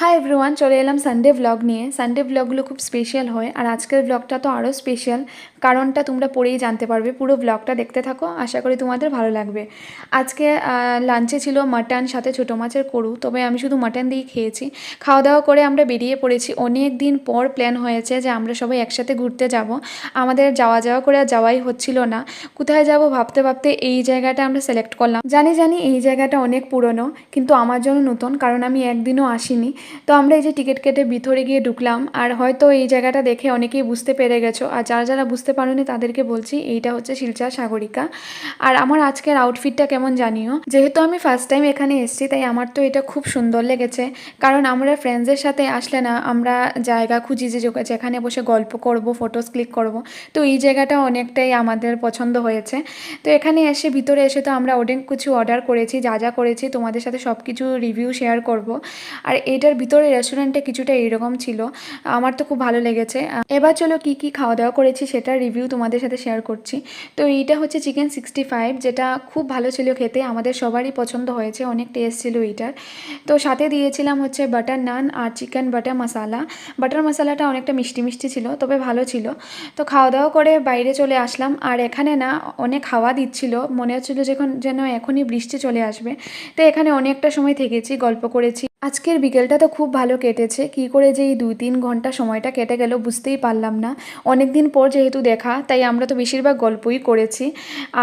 Hi everyone, চলে এলাম Sunday blog নিয়ে। সানডে ব্লগগুলো খুব স্পেশাল হয়, আর আজকের ব্লগটা তো আরও স্পেশাল। কারণটা তোমরা পরেই জানতে পারবে। পুরো ব্লগটা দেখতে থাকো, আশা করি তোমাদের ভালো লাগবে। আজকে লাঞ্চে ছিল মাটন, সাথে ছোটো মাছের করু, তবে আমি শুধু মাটন দিয়েই খেয়েছি। খাওয়া দাওয়া করে আমরা বেরিয়ে পড়েছি। অনেক দিন পর প্ল্যান হয়েছে যে আমরা সবাই একসাথে ঘুরতে যাব। আমাদের যাওয়া করে আর যাওয়াই হচ্ছিল না। কোথায় যাব ভাবতে ভাবতে এই জায়গাটা আমরা সিলেক্ট করলাম। জানি এই জায়গাটা অনেক পুরনো, কিন্তু আমার জন্য নতুন, কারণ আমি একদিনও আসিনি। তো আমরা এই যে টিকিট কেটে ভিতরে গিয়ে ঢুকলাম, আর হয়তো এই জায়গাটা দেখে অনেকেই বুঝতে পেরে গেছো, আর যারা বুঝতে পারোনি তাদেরকে বলছি এইটা হচ্ছে শিলচর সাগরিকা। আর আমার আজকের আউটফিটটা কেমন জানিও। যেহেতু আমি ফার্স্ট টাইম এখানে এসেছি, তাই আমার তো এটা খুব সুন্দর লেগেছে। কারণ আমরা ফ্রেন্ডসদের সাথে আসলে না, আমরা জায়গা খুঁজি যে যেখানে বসে গল্প করব, ফটোস ক্লিক করব। তো এই জায়গাটা অনেকটাই আমাদের পছন্দ হয়েছে। তো এখানে এসে ভিতরে এসে তো আমরা অনেক কিছু অর্ডার করেছি, যা করেছি তোমাদের সাথে সব কিছু রিভিউ শেয়ার করব। আর এটার ভিতরে রেস্টুরেন্টে কিছুটা এইরকম ছিল, আমার তো খুব ভালো লেগেছে। এবার চলো কি খাওয়া দাওয়া করেছি সেটার রিভিউ তোমাদের সাথে শেয়ার করছি। তো এইটা হচ্ছে চিকেন 65, যেটা খুব ভালো ছিল খেতে, আমাদের সবারই পছন্দ হয়েছে, অনেক টেস্ট ছিল এইটার। তো সাথে দিয়েছিলাম হচ্ছে বাটার নান আর চিকেন বাটার মশালা। বাটার মশালাটা অনেকটা মিষ্টি মিষ্টি ছিল, তবে ভালো ছিল। তো খাওয়া দাওয়া করে বাইরে চলে আসলাম, আর এখানে না অনেক হাওয়া দিচ্ছিল, মনে হচ্ছিল যেন এখনই বৃষ্টি চলে আসবে। তো এখানে অনেকটা সময় থেকেছি, গল্প করেছি। আজকের বিকেলটা তো খুব ভালো কেটেছে। কি করে যে এই 2-3 ঘন্টা সময়টা কেটে গেল বুঝতেই পারলাম না। অনেক দিন পর যেহেতু দেখা, তাই আমরা তো বেশিরভাগ গল্পই করেছি,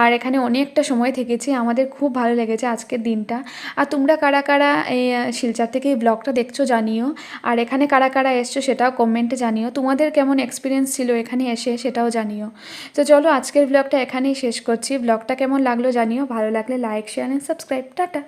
আর এখানে অনেকটা সময় থেকেছি। আমাদের খুব ভালো লেগেছে আজকের দিনটা। আর তোমরা কারা কারা এই শিলচর থেকে এই ব্লগটা দেখছো জানিও, আর এখানে কারা কারা এসছো সেটাও কমেন্টে জানিও। তোমাদের কেমন এক্সপিরিয়েন্স ছিল এখানে এসে সেটাও জানিও। তো চলো আজকের ব্লগটা এখানেই শেষ করছি। ব্লগটা কেমন লাগলো জানিও, ভালো লাগলে like, share and subscribe. Tata.